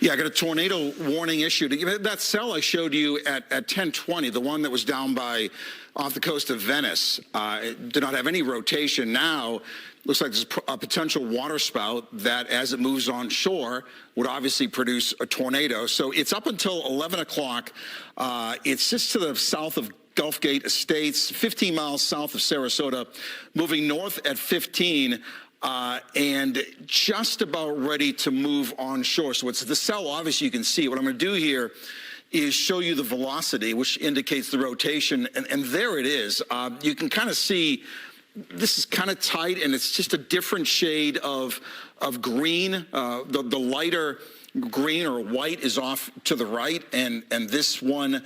Yeah, I got a tornado warning issued. That cell I showed you at 10:20, the one that was down by off the coast of Venice, did not have any rotation. Now, looks like there's a potential water spout that, as it moves on shore, would obviously produce a tornado. So it's up until 11 o'clock. It's just to the south of Gulf Gate Estates, 15 miles south of Sarasota, moving north at 15. And just about ready to move onshore. So it's the cell, obviously you can see. What I'm going to do here is show you the velocity, which indicates the rotation, and there it is. You can kind of see this is kind of tight, and it's just a different shade of green. The lighter green or white is off to the right, and this one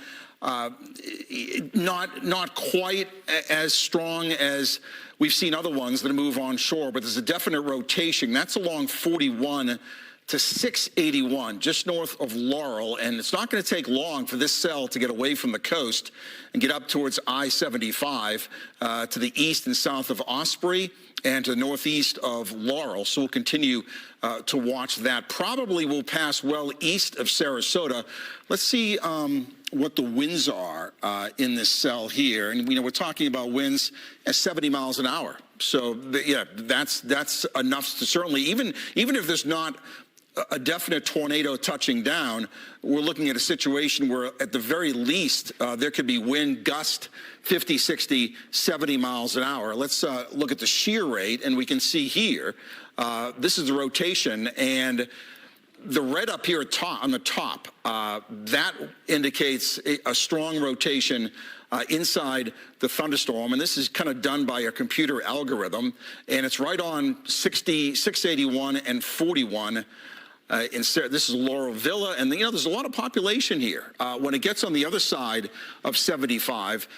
not quite as strong as we've seen other ones that move onshore, but there's a definite rotation. That's along 41 to 681, just north of Laurel, and it's not going to take long for this cell to get away from the coast and get up towards I-75 to the east and south of Osprey and to the northeast of Laurel. So we'll continue to watch that. Probably will pass well east of Sarasota. Let's see what the winds are in this cell here. And we're talking about winds at 70 miles an hour. So yeah, that's enough to certainly, even if there's not a definite tornado touching down, we're looking at a situation where at the very least there could be wind gust 50, 60, 70 miles an hour. Let's look at the shear rate, and we can see here, this is the rotation, and the red up here on the top, that indicates a strong rotation inside the thunderstorm, and this is kind of done by a computer algorithm, and it's right on 60, 681 and 41. This is Laurel Villa, and there's a lot of population here. When it gets on the other side of 75,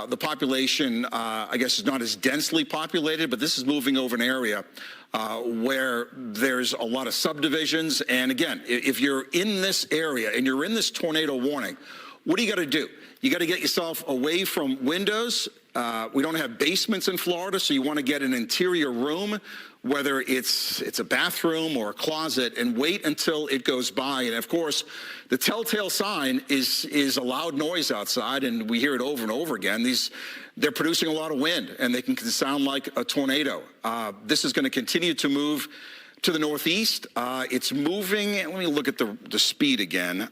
the population, I guess, is not as densely populated, but this is moving over an area where there's a lot of subdivisions. And again, if you're in this area and you're in this tornado warning, what do you got to do? You got to get yourself away from windows. We don't have basements in Florida, so you want to get an interior room, whether it's a bathroom or a closet, and wait until it goes by. And of course, the telltale sign is a loud noise outside, and we hear it over and over again. They're producing a lot of wind, and they can sound like a tornado. This is going to continue to move to the northeast. It's moving, let me look at the speed again.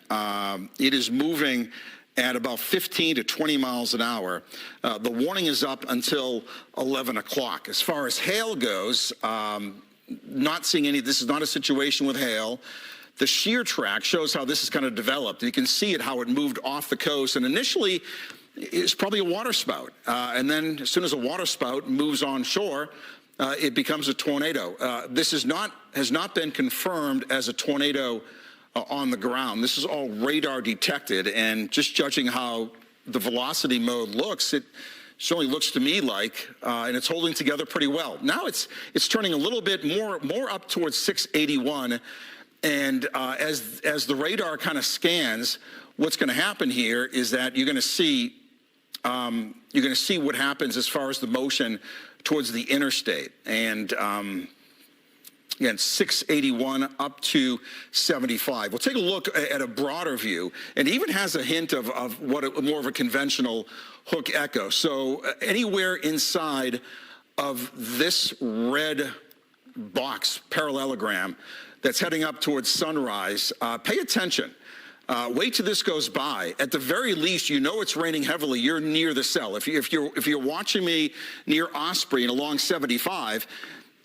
It is moving at about 15 to 20 miles an hour. The warning is up until 11 o'clock. As far as hail goes, not seeing any, this is not a situation with hail. The shear track shows how this is kind of developed. You can see it, how it moved off the coast, and initially it's probably a water spout. And then as soon as a water spout moves onshore, it becomes a tornado. This has not been confirmed as a tornado on the ground. This is all radar detected, and just judging how the velocity mode looks, it certainly looks to me like, and it's holding together pretty well. Now it's turning a little bit more up towards 681, and as the radar kind of scans, what's going to happen here is that you're going to see what happens as far as the motion towards the interstate, and again, 681 up to 75. We'll take a look at a broader view, and even has a hint of more of a conventional hook echo. So anywhere inside of this red box parallelogram that's heading up towards sunrise, pay attention. Wait till this goes by. At the very least, you know it's raining heavily. You're near the cell. If you're watching me near Osprey and along 75,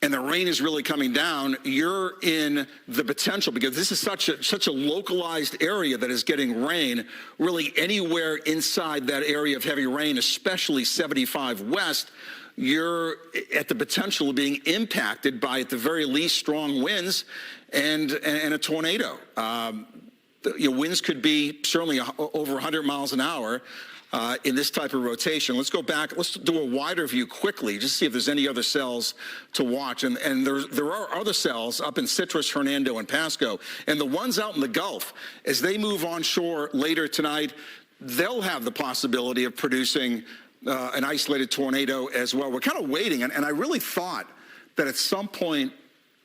and the rain is really coming down, you're in the potential, because this is such a localized area that is getting rain. Really anywhere inside that area of heavy rain, especially 75 west, you're at the potential of being impacted by, at the very least, strong winds and a tornado. Winds could be certainly over 100 miles an hour. In this type of rotation. Let's go back. Let's do a wider view quickly, just see if there's any other cells to watch. And there are other cells up in Citrus, Hernando, and Pasco. And the ones out in the Gulf, as they move onshore later tonight, they'll have the possibility of producing an isolated tornado as well. We're kind of waiting, and I really thought that at some point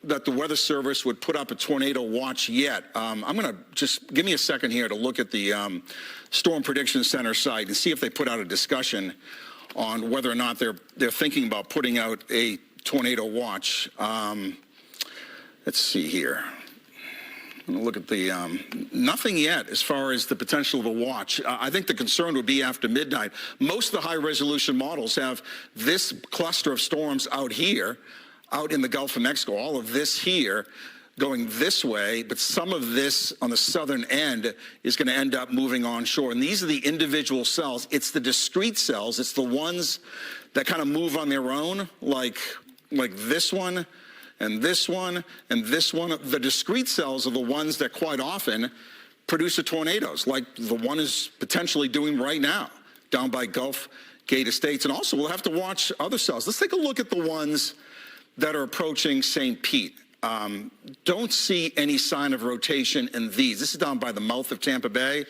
that the Weather Service would put up a tornado watch yet. I'm going to just give me a second here to look at the Storm Prediction Center site and see if they put out a discussion on whether or not they're thinking about putting out a tornado watch. Let's see here. I'm going to look at the nothing yet as far as the potential of a watch. I think the concern would be after midnight. Most of the high-resolution models have this cluster of storms out here, out in the Gulf of Mexico, all of this here going this way, but some of this on the southern end is going to end up moving onshore. And these are the individual cells. It's the discrete cells. It's the ones that kind of move on their own, like this one and this one and this one. The discrete cells are the ones that quite often produce the tornadoes, like the one is potentially doing right now down by Gulf Gate Estates. And also, we'll have to watch other cells. Let's take a look at the ones that are approaching St. Pete. Don't see any sign of rotation in these. This is down by the mouth of Tampa Bay.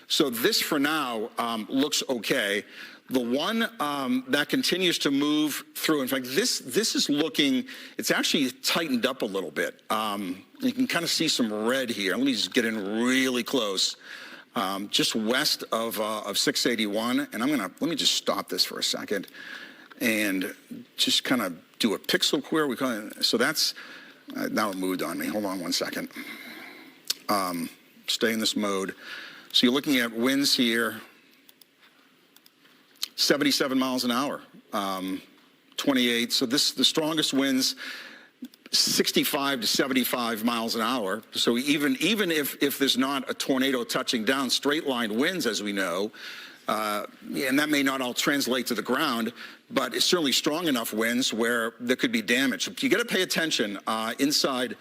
So this, for now, looks okay. The one that continues to move through, in fact, this is looking, it's actually tightened up a little bit. You can kind of see some red here. Let me just get in really close. Just west of 681. And let me just stop this for a second and just kind of do a pixel query. We call it, so that's, now it moved on me. Hold on one second. Stay in this mode. So you're looking at winds here, 77 miles an hour, 28. So the strongest winds, 65 to 75 miles an hour. So even if there's not a tornado touching down, straight line winds, as we know, and that may not all translate to the ground, but it's certainly strong enough winds where there could be damage. So you got to pay attention inside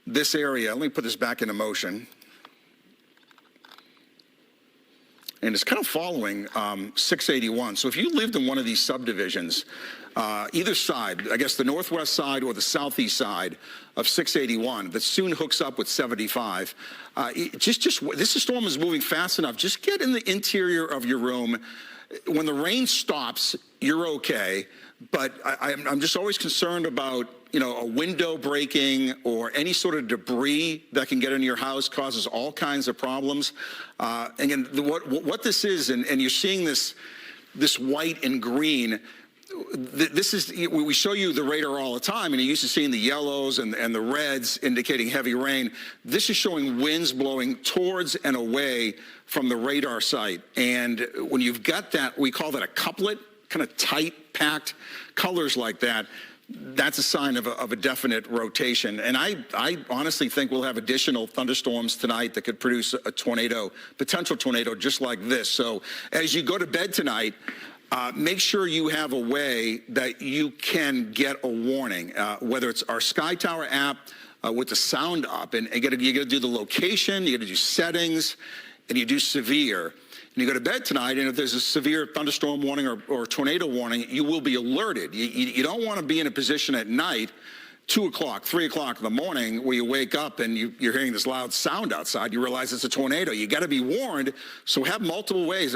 this area. Let me put this back into motion. And it's kind of following 681. So if you lived in one of these subdivisions, either side, I guess the northwest side or the southeast side of 681, that soon hooks up with 75, this storm is moving fast enough. Just get in the interior of your room. When the rain stops, you're okay. But I'm just always concerned about, a window breaking or any sort of debris that can get into your house causes all kinds of problems. Again, what this is, and you're seeing this white and green. This is, we show you the radar all the time, and you're used to seeing the yellows and the reds indicating heavy rain. This is showing winds blowing towards and away from the radar site. And when you've got that, we call that a couplet, kind of tight, packed colors like that. That's a sign of a definite rotation. And I honestly think we'll have additional thunderstorms tonight that could produce a tornado, potential tornado just like this. So as you go to bed tonight, make sure you have a way that you can get a warning, whether it's our Sky Tower app with the sound up, and you got to do the location, you got to do settings, and you do severe. And you go to bed tonight, and if there's a severe thunderstorm warning or tornado warning, you will be alerted. You don't want to be in a position at night, 2 o'clock, 3 o'clock in the morning, where you wake up and you're hearing this loud sound outside. You realize it's a tornado. You got to be warned. So have multiple ways.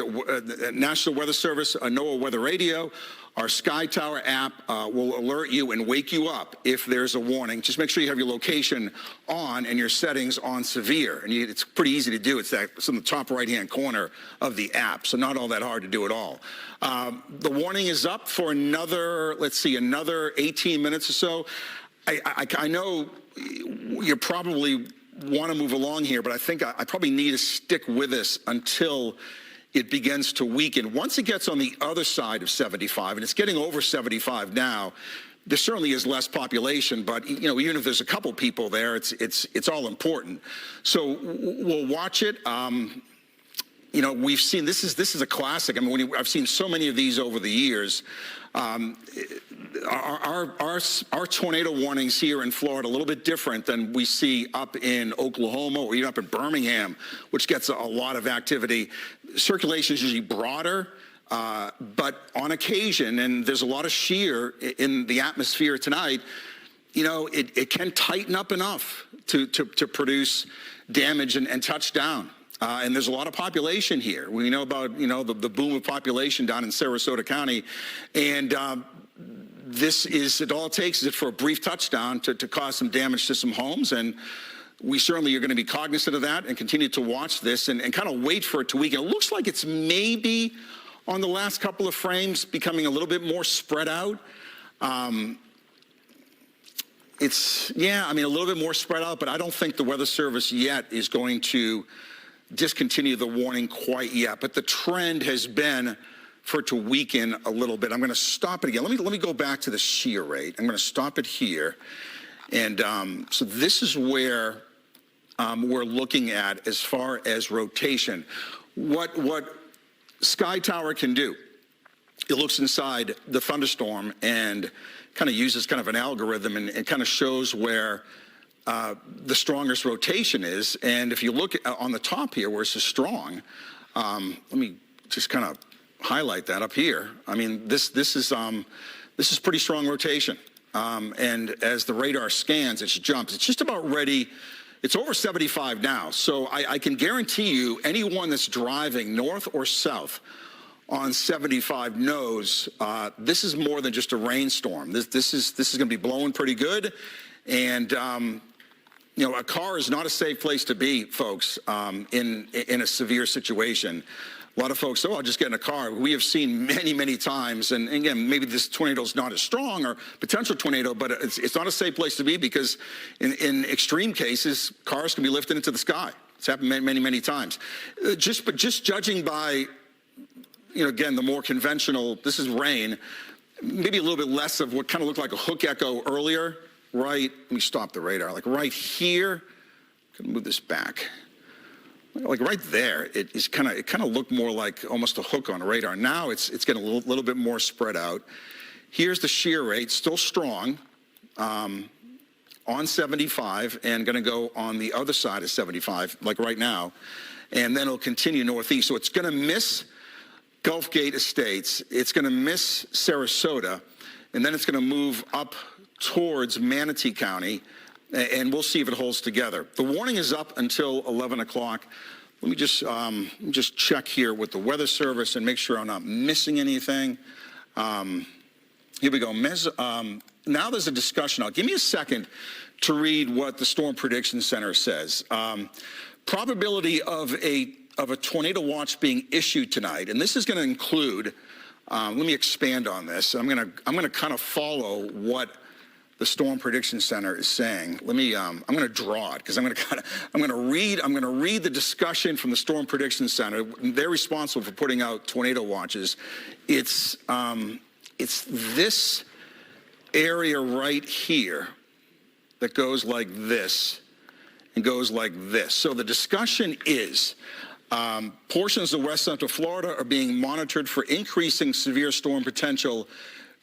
National Weather Service, NOAA Weather Radio, our Sky Tower app will alert you and wake you up if there's a warning. Just make sure you have your location on and your settings on severe. And it's pretty easy to do. It's in the top right-hand corner of the app, so not all that hard to do at all. The warning is up for another 18 minutes or so. I know you probably want to move along here, but I think I probably need to stick with this until it begins to weaken. Once it gets on the other side of 75, and it's getting over 75 now, there certainly is less population, but even if there's a couple people there, it's all important. So we'll watch it. We've seen this is a classic. I mean, I've seen so many of these over the years. Our tornado warnings here in Florida a little bit different than we see up in Oklahoma or even up in Birmingham, which gets a lot of activity. Circulation is usually broader, but on occasion, and there's a lot of shear in the atmosphere tonight, it can tighten up enough to produce damage and touchdown. And there's a lot of population here. We know about, the boom of population down in Sarasota County. And all it takes is for a brief touchdown to cause some damage to some homes. And we certainly are going to be cognizant of that and continue to watch this and kind of wait for it to weaken. It looks like it's maybe on the last couple of frames becoming a little bit more spread out. A little bit more spread out, but I don't think the Weather Service yet is going to discontinue the warning quite yet. But the trend has been for it to weaken a little bit. I'm going to stop it again. Let me go back to the shear rate. I'm going to stop it here. And so this is where we're looking at as far as rotation. What Sky Tower can do, it looks inside the thunderstorm and kind of uses kind of an algorithm and kind of shows where the strongest rotation is. And if you look on the top here where it says strong, let me just kind of highlight that up here. I mean, this is pretty strong rotation. And as the radar scans, it jumps. It's just about ready. It's over 75 now. So I can guarantee you anyone that's driving north or south on 75 knows this is more than just a rainstorm. This is going to be blowing pretty good. And, a car is not a safe place to be, folks, in a severe situation. A lot of folks, I'll just get in a car. We have seen many, many times, and again, maybe this tornado is not as strong or potential tornado, but it's not a safe place to be because in extreme cases, cars can be lifted into the sky. It's happened many, many, many times. Just judging by, again, the more conventional, this is rain, maybe a little bit less of what kind of looked like a hook echo earlier, right? Let me stop the radar. Like right here, I'm gonna move this back. Like right there, it kind of looked more like almost a hook on radar. Now it's getting a little bit more spread out. Here's the shear rate, still strong on 75 and going to go on the other side of 75, like right now. And then it'll continue northeast. So it's going to miss Gulf Gate Estates. It's going to miss Sarasota. And then it's going to move up towards Manatee County. And we'll see if it holds together. The warning is up until 11 o'clock. Let me just check here with the Weather Service and make sure I'm not missing anything. Here we go. Now there's a discussion. Give me a second to read what the Storm Prediction Center says. Probability of a tornado watch being issued tonight, and this is going to include. Let me expand on this. I'm going to kind of follow what the Storm Prediction Center is saying. Let me. I'm going to draw it because I'm going to read the discussion from the Storm Prediction Center. They're responsible for putting out tornado watches. It's this area right here that goes like this and goes like this. So the discussion is portions of West Central Florida are being monitored for increasing severe storm potential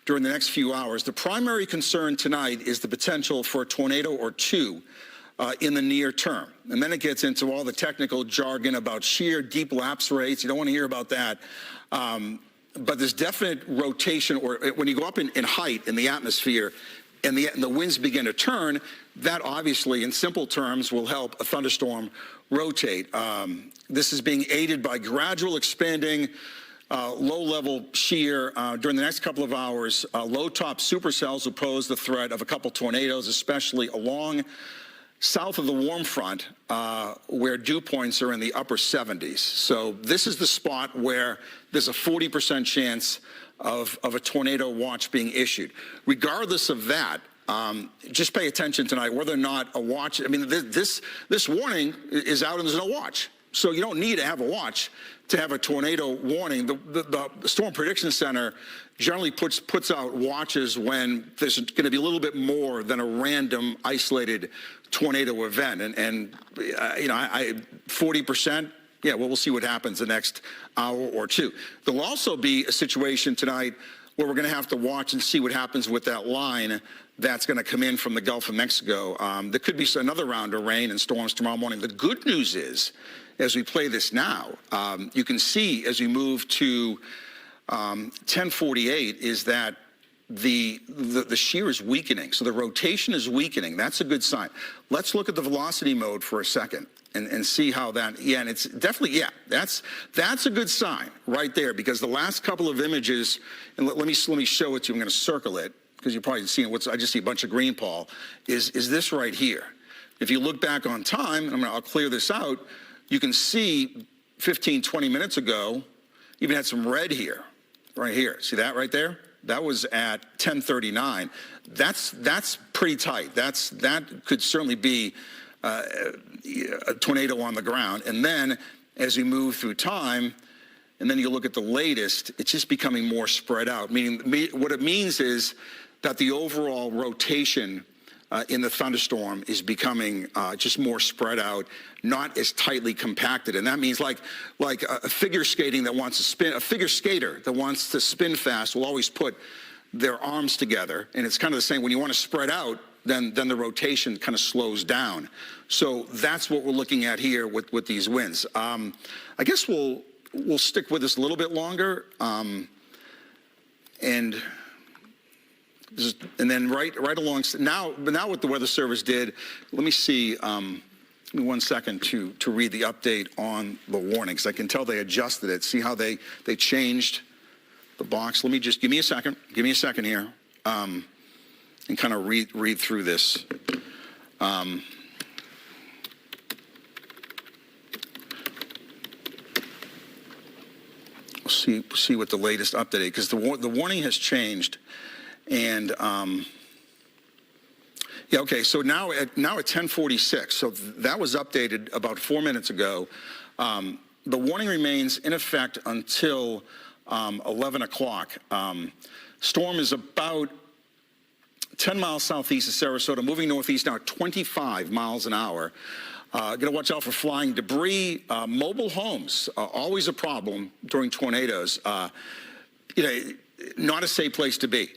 during the next few hours. The primary concern tonight is the potential for a tornado or two in the near term. And then it gets into all the technical jargon about shear, deep lapse rates. You don't want to hear about that. But there's definite rotation, or when you go up in height in the atmosphere and the winds begin to turn, that obviously, in simple terms, will help a thunderstorm rotate. This is being aided by gradual expanding low-level shear during the next couple of hours. Low-top supercells will pose the threat of a couple tornadoes, especially along south of the warm front, where dew points are in the upper 70s. So this is the spot where there's a 40% chance of a tornado watch being issued. Regardless of that, just pay attention tonight whether or not a watch. I mean, this warning is out and there's no watch. So you don't need to have a watch to have a tornado warning. The Storm Prediction Center generally puts out watches when there's going to be a little bit more than a random isolated tornado event. And 40%, yeah, well, we'll see what happens the next hour or two. There'll also be a situation tonight where we're going to have to watch and see what happens with that line that's going to come in from the Gulf of Mexico. There could be another round of rain and storms tomorrow morning. The good news is, as we play this now, you can see as we move to 1048 is that the shear is weakening. So the rotation is weakening. That's a good sign. Let's look at the velocity mode for a second and see how that, and it's definitely, that's a good sign right there, because the last couple of images, and let me show it to you. I'm going to circle it. because you're probably seeing I just see a bunch of green, Paul, is this right here. If you look back on time, and I'll clear this out, you can see 15, 20 minutes ago, even had some red here, right here. See that right there? That was at 10:39. That's pretty tight. That could certainly be a tornado on the ground. And then as we move through time, and then you look at the latest, it's just becoming more spread out. Meaning, what it means is that the overall rotation in the thunderstorm is becoming just more spread out, not as tightly compacted. And that means like a figure skating that wants to spin, a figure skater that wants to spin fast will always put their arms together. And it's kind of the same. When you want to spread out, then the rotation kind of slows down. So that's what we're looking at here with these winds. I guess we'll stick with this a little bit longer. And then right along now what the Weather Service did, let me see, give me 1 second to read the update on the warnings. I can tell they adjusted it. See how they changed the box. Let me just, give me a second here, and kind of read through this. We'll see what the latest update is, because the warning has changed. And yeah, okay. So now at 10:46. So that was updated about 4 minutes ago. The warning remains in effect until 11 o'clock. Storm is about 10 miles southeast of Sarasota, moving northeast now at 25 miles an hour. Got to watch out for flying debris. Mobile homes, always a problem during tornadoes. Not a safe place to be.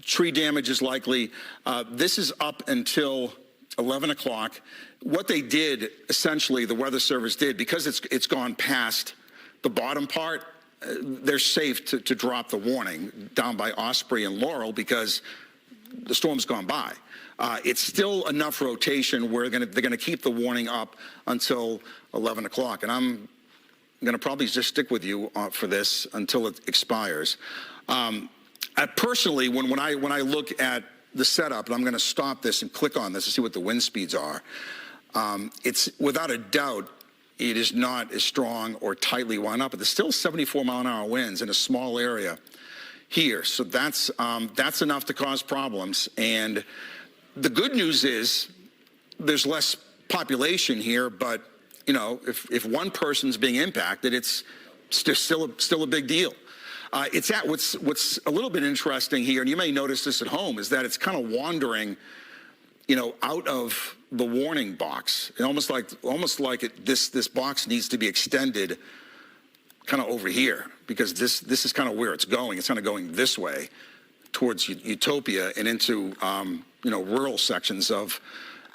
Tree damage is likely. This is up until 11 o'clock. What they did, essentially, the Weather Service did, because it's gone past the bottom part, they're safe to drop the warning down by Osprey and Laurel because the storm's gone by. It's still enough rotation where they're going to keep the warning up until 11 o'clock. And I'm going to probably just stick with you for this until it expires. Personally, when I look at the setup, and I'm going to stop this and click on this to see what the wind speeds are, it's without a doubt, it is not as strong or tightly wound up, but there's still 74-mile-an-hour winds in a small area here. So that's enough to cause problems. And the good news is there's less population here, but if one person's being impacted, it's still a big deal. What's a little bit interesting here, and you may notice this at home, is that it's kind of wandering, out of the warning box. And almost like this box needs to be extended kind of over here, because this is kind of where it's going. It's kind of going this way towards Utopia and into rural sections of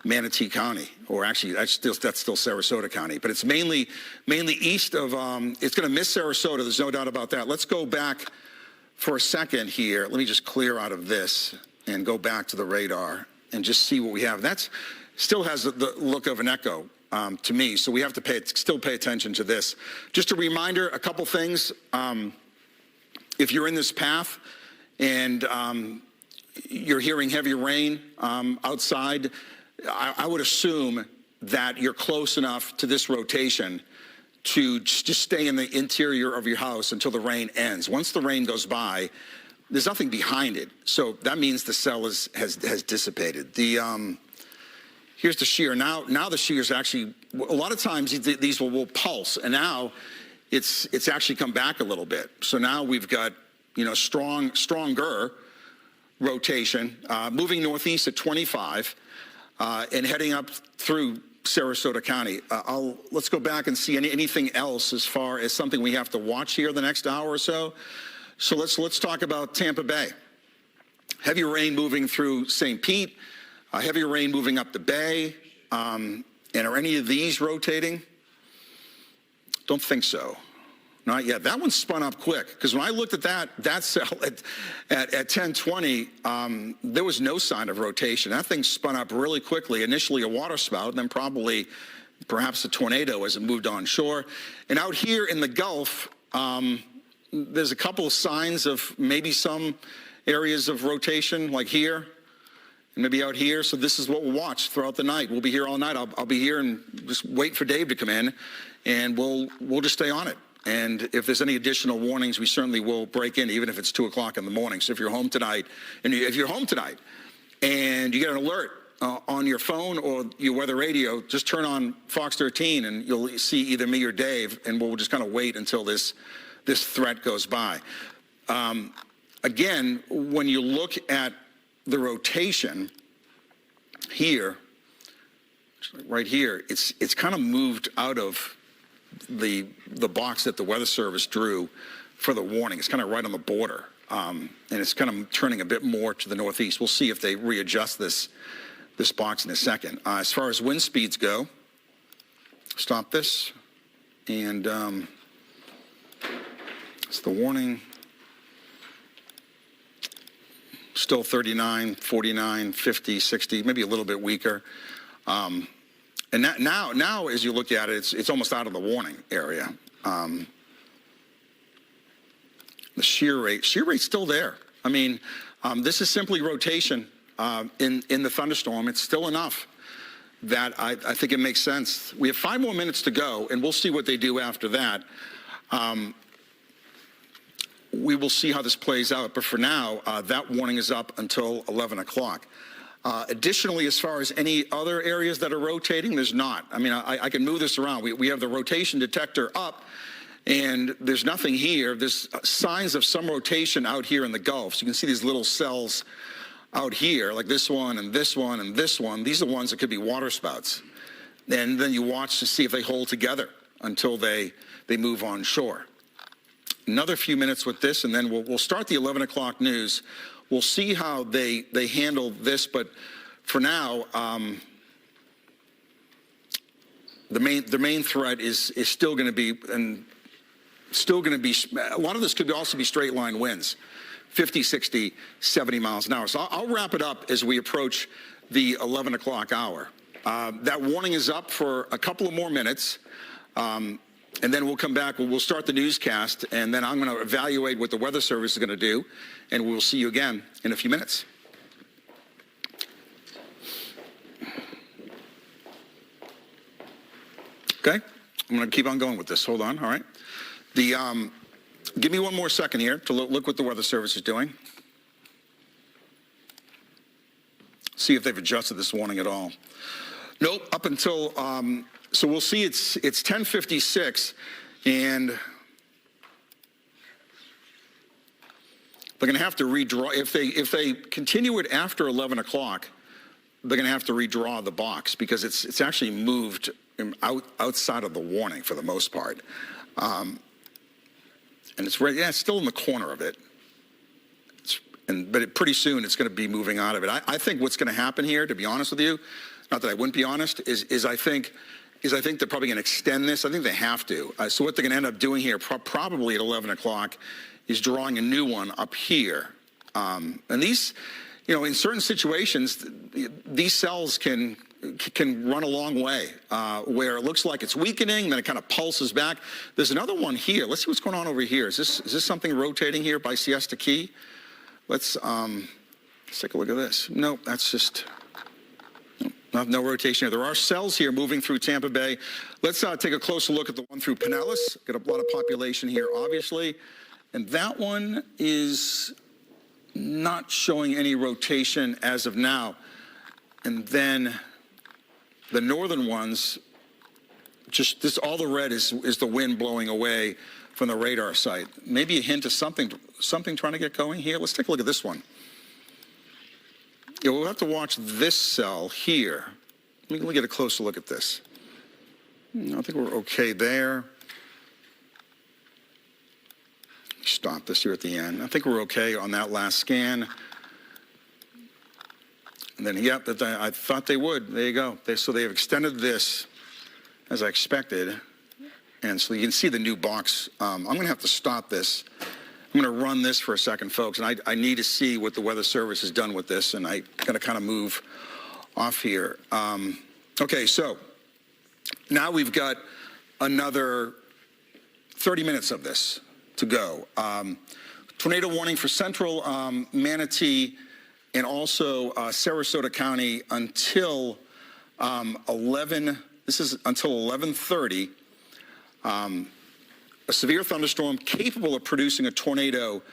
Manatee County, or actually that's still Sarasota County, but it's mainly east of. It's going to miss Sarasota. There's no doubt about that. Let's go back for a second here. Let me just clear out of this and go back to the radar and just see what we have. That's still has the look of an echo to me, so we have to still pay attention to this. Just a reminder, a couple things. If you're in this path and you're hearing heavy rain outside, I would assume that you're close enough to this rotation to just stay in the interior of your house until the rain ends. Once the rain goes by, there's nothing behind it. So that means the cell has dissipated. Here's the shear. Now the shear is actually, a lot of times these will pulse, and now it's actually come back a little bit. So now we've got, stronger rotation, moving northeast at 25, and heading up through Sarasota County. Let's go back and see anything else as far as something we have to watch here the next hour or so. So let's talk about Tampa Bay. Heavy rain moving through St. Pete, heavy rain moving up the bay. And are any of these rotating? Don't think so. Not yet. That one spun up quick, because when I looked at that cell at 10:20, there was no sign of rotation. That thing spun up really quickly. Initially a water spout, and then perhaps a tornado as it moved onshore. And out here in the Gulf, there's a couple of signs of maybe some areas of rotation, like here, and maybe out here. So this is what we'll watch throughout the night. We'll be here all night. I'll be here and just wait for Dave to come in, and we'll just stay on it. And if there's any additional warnings, we certainly will break in, even if it's 2 o'clock in the morning. So if you're home tonight, and if you're home tonight and you get an alert on your phone or your weather radio, just turn on Fox 13 and you'll see either me or Dave, and we'll just kind of wait until this threat goes by. Again, when you look at the rotation here, right here, it's kind of moved out of the box that the Weather Service drew for the warning. It's kind of right on the border, and it's kind of turning a bit more to the northeast. We'll see if they readjust this box in a second. As far as wind speeds go, stop this, and it's the warning. Still 39, 49, 50, 60, maybe a little bit weaker. And now, as you look at it, it's almost out of the warning area. The shear rate's still there. I mean, this is simply rotation in the thunderstorm. It's still enough that I think it makes sense. We have 5 more minutes to go, and we'll see what they do after that. We will see how this plays out. But for now, that warning is up until 11 o'clock. Additionally, as far as any other areas that are rotating, there's not. I mean, I can move this around. We have the rotation detector up, and there's nothing here. There's signs of some rotation out here in the Gulf. So you can see these little cells out here, like this one and this one and this one. These are the ones that could be water spouts. And then you watch to see if they hold together until they move on shore. Another few minutes with this, and then we'll start the 11 o'clock news. We'll see how they handle this, but for now, the main threat is still going to be, and still going to be, a lot of this could also be straight line winds, 50, 60, 70 miles an hour. So I'll wrap it up as we approach the 11 o'clock hour. That warning is up for a couple of more minutes. And then we'll come back, we'll start the newscast, and then I'm going to evaluate what the Weather Service is going to do, and we'll see you again in a few minutes. Okay? I'm going to keep on going with this. Hold on, all right? Give me one more second here to look what the Weather Service is doing. See if they've adjusted this warning at all. Nope, up until... So we'll see it's 10:56, and they're going to have to redraw. If they continue it after 11 o'clock, they're going to have to redraw the box because it's actually moved outside of the warning for the most part. And it's right, yeah, it's still in the corner of it. But pretty soon it's going to be moving out of it. I think what's going to happen here, to be honest with you, not that I wouldn't be honest, is I think they're probably going to extend this. I think they have to. So what they're going to end up doing here, probably at 11 o'clock, is drawing a new one up here. And these, in certain situations, these cells can run a long way, where it looks like it's weakening, then it kind of pulses back. There's another one here. Let's see what's going on over here. Is this something rotating here by Siesta Key? Let's take a look at this. Nope, that's just... No rotation here. There are cells here moving through Tampa Bay. Let's take a closer look at the one through Pinellas. Got a lot of population here, obviously. And that one is not showing any rotation as of now. And then the northern ones, just this, all the red is the wind blowing away from the radar site. Maybe a hint of something trying to get going here. Let's take a look at this one. Yeah, we'll have to watch this cell here. Let me get a closer look at this. I think we're okay there. Stop this here at the end. I think we're okay on that last scan. And then, yep, I thought they would. There you go. So they have extended this as I expected. And so you can see the new box. I'm going to have to stop this. I'm going to run this for a second, folks, and I need to see what the Weather Service has done with this, and I got to kind of move off here. Okay, so now we've got another 30 minutes of this to go. Tornado warning for central Manatee and also Sarasota County until 11. This is until 11:30. A severe thunderstorm capable of producing a tornado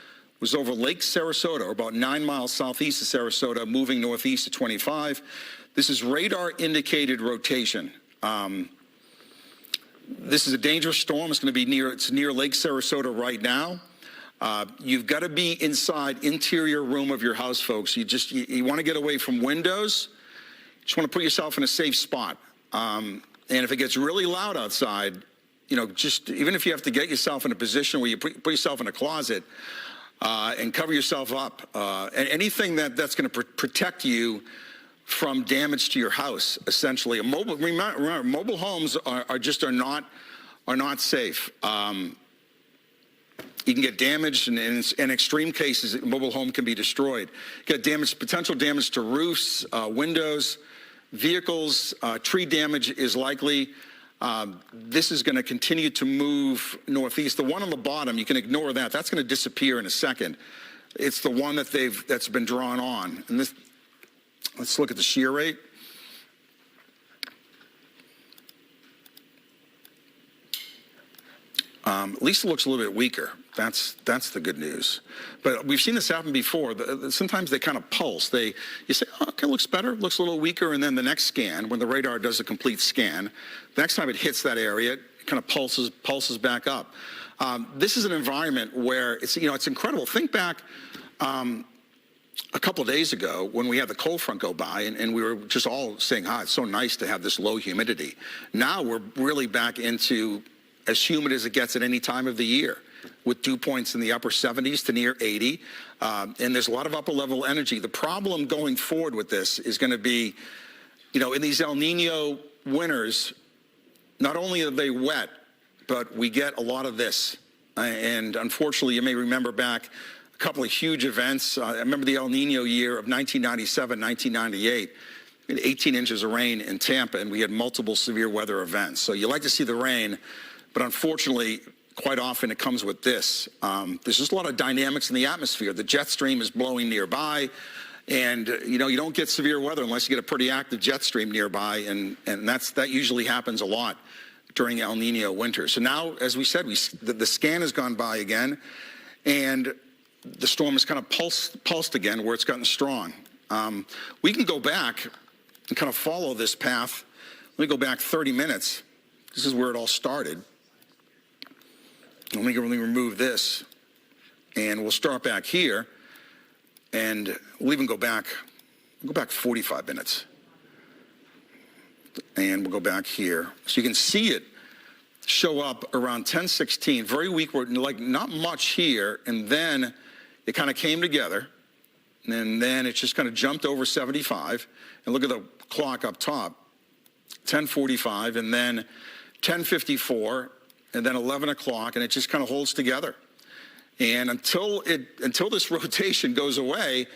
was over Lake Sarasota, or about 9 miles southeast of Sarasota, moving northeast at 25. This is radar-indicated rotation. This is a dangerous storm. It's going to be near Lake Sarasota right now. You've got to be inside interior room of your house, folks. You want to get away from windows. You just want to put yourself in a safe spot. And if it gets really loud outside, just even if you have to get yourself in a position where you put yourself in a closet and cover yourself up, and anything that's going to protect you from damage to your house, essentially. Remember, mobile homes are not safe. You can get damaged, and in extreme cases, a mobile home can be destroyed. Get damage, potential damage to roofs, windows, vehicles, tree damage is likely. This is going to continue to move northeast. The one on the bottom, you can ignore that. That's going to disappear in a second. It's the one that's been drawn on. And this, let's look at the shear rate. At least it looks a little bit weaker. That's the good news. But we've seen this happen before. Sometimes they kind of pulse. You say, oh, okay, looks better, looks a little weaker, and then the next scan, when the radar does a complete scan, the next time it hits that area, it kind of pulses back up. This is an environment where it's incredible. Think back a couple of days ago when we had the cold front go by, and we were just all saying, it's so nice to have this low humidity. Now we're really back into as humid as it gets at any time of the year, with dew points in the upper 70s to near 80. And there's a lot of upper level energy. The problem going forward with this is going to be, in these El Nino winters, not only are they wet, but we get a lot of this. And unfortunately, you may remember back a couple of huge events. I remember the El Nino year of 1997, 1998. We had 18 inches of rain in Tampa, and we had multiple severe weather events. So you like to see the rain, but unfortunately, quite often it comes with this. There's just a lot of dynamics in the atmosphere. The jet stream is blowing nearby, and you don't get severe weather unless you get a pretty active jet stream nearby, and that usually happens a lot during El Nino winter. So now, as we said, the scan has gone by again, and the storm has kind of pulsed again where it's gotten strong. We can go back and kind of follow this path. Let me go back 30 minutes. This is where it all started. Let me remove this, and we'll start back here, and we'll even go back 45 minutes. And we'll go back here. So you can see it show up around 10:16, very weak, like not much here, and then it kind of came together, and then it just kind of jumped over 75. And look at the clock up top, 10:45, and then 10:54, and then 11 o'clock, and it just kind of holds together. And until this rotation goes away,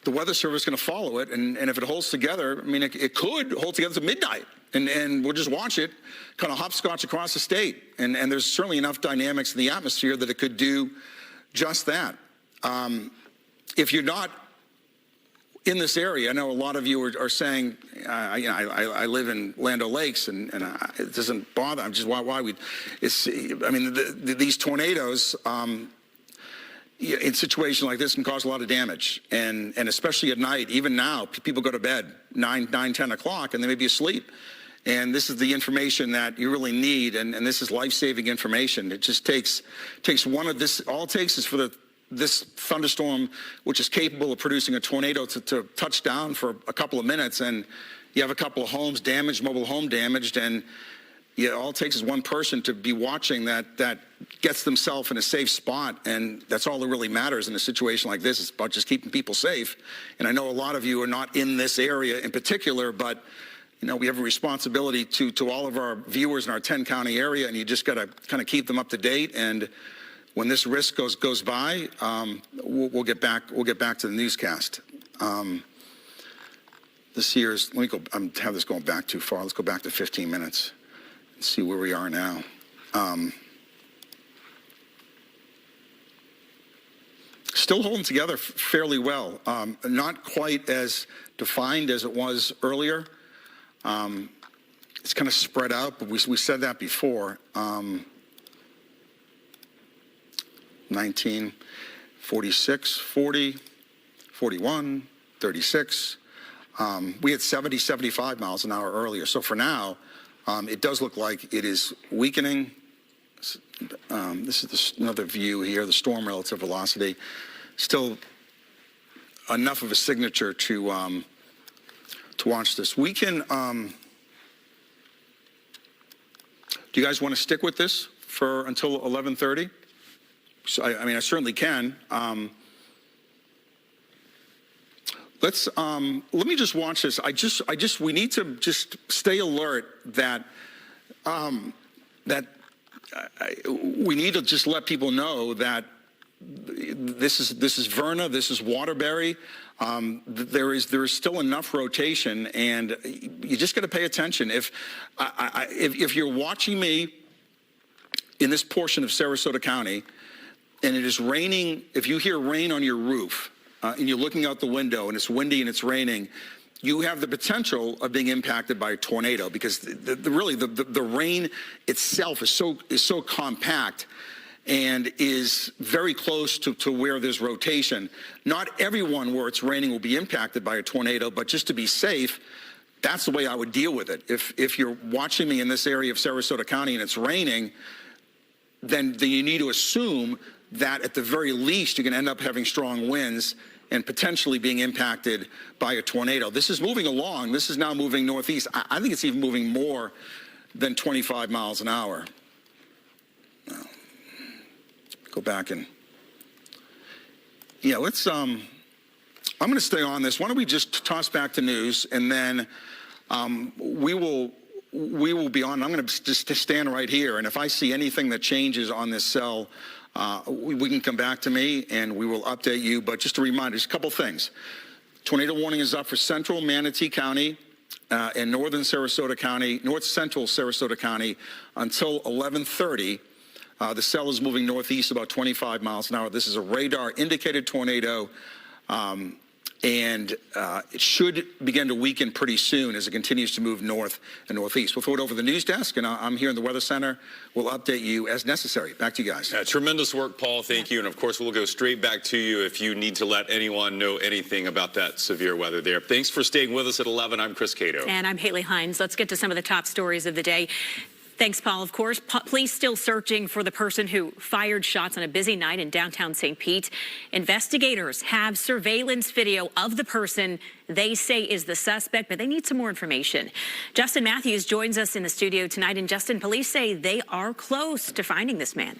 the Weather Service is going to follow it, and if it holds together, I mean, it could hold together to midnight, and we'll just watch it kind of hopscotch across the state. And there's certainly enough dynamics in the atmosphere that it could do just that. If you're not in this area, I know a lot of you are saying, I live in Land O'Lakes, and it doesn't bother. I'm just why we. These tornadoes in situations like this can cause a lot of damage, and especially at night. Even now, people go to bed 10 o'clock, and they may be asleep. And this is the information that you really need, and this is life-saving information. It just takes one of this. All it takes is for this thunderstorm, which is capable of producing a tornado, to touch down for a couple of minutes, and you have a couple of homes damaged, mobile home damaged, and all it takes is one person to be watching that gets themselves in a safe spot, and that's all that really matters in a situation like this. It's about just keeping people safe. And I know a lot of you are not in this area in particular, but we have a responsibility to all of our viewers in our 10-county area, and you just got to kind of keep them up to date. And when this risk goes by, we'll get back to the newscast. This year's, let me go. I have this going back too far. Let's go back to 15 minutes and see where we are now. still holding together fairly well. Not quite as defined as it was earlier. It's kind of spread out, but we said that before. 19, 46, 40, 41, 36. We had 70, 75 miles an hour earlier. So for now, it does look like it is weakening. This is another view here, the storm relative velocity. Still enough of a signature to watch this. We can, do you guys want to stick with this for until 11:30? So, I mean, I certainly can. Let me just watch this. We need to just stay alert that, we need to just let people know that this is Verna, this is Waterbury. There is still enough rotation, and you just got to pay attention. If you're watching me in this portion of Sarasota County, and it is raining, if you hear rain on your roof, and you're looking out the window and it's windy and it's raining, you have the potential of being impacted by a tornado, because the rain itself is so compact and is very close to where there's rotation. Not everyone where it's raining will be impacted by a tornado, but just to be safe, that's the way I would deal with it. If you're watching me in this area of Sarasota County and it's raining, then you need to assume that at the very least you're going to end up having strong winds and potentially being impacted by a tornado. This is moving along. This is now moving northeast. I think it's even moving more than 25 miles an hour. Go back and, yeah, let's, I'm going to stay on this. Why don't we just toss back to news, and then we will be on. I'm going to just stand right here, and if I see anything that changes on this cell, we can come back to me and we will update you. But just a reminder, just a couple things. Tornado warning is up for central Manatee County and northern Sarasota County, north central Sarasota County until 11:30. The cell is moving northeast about 25 miles an hour. This is a radar indicated tornado, and it should begin to weaken pretty soon as it continues to move north and northeast. We'll throw it over the news desk, and I'm here in the Weather Center. We'll update you as necessary. Back to you guys. Tremendous work, Paul. Thank you. And of course, we'll go straight back to you if you need to let anyone know anything about that severe weather there. Thanks for staying with us at 11. I'm Chris Cato. And I'm Haley Hines. Let's get to some of the top stories of the day. Thanks, Paul. Of course, police still searching for the person who fired shots on a busy night in downtown St. Pete. Investigators have surveillance video of the person they say is the suspect, but they need some more information. Justin Matthews joins us in the studio tonight. And Justin, police say they are close to finding this man.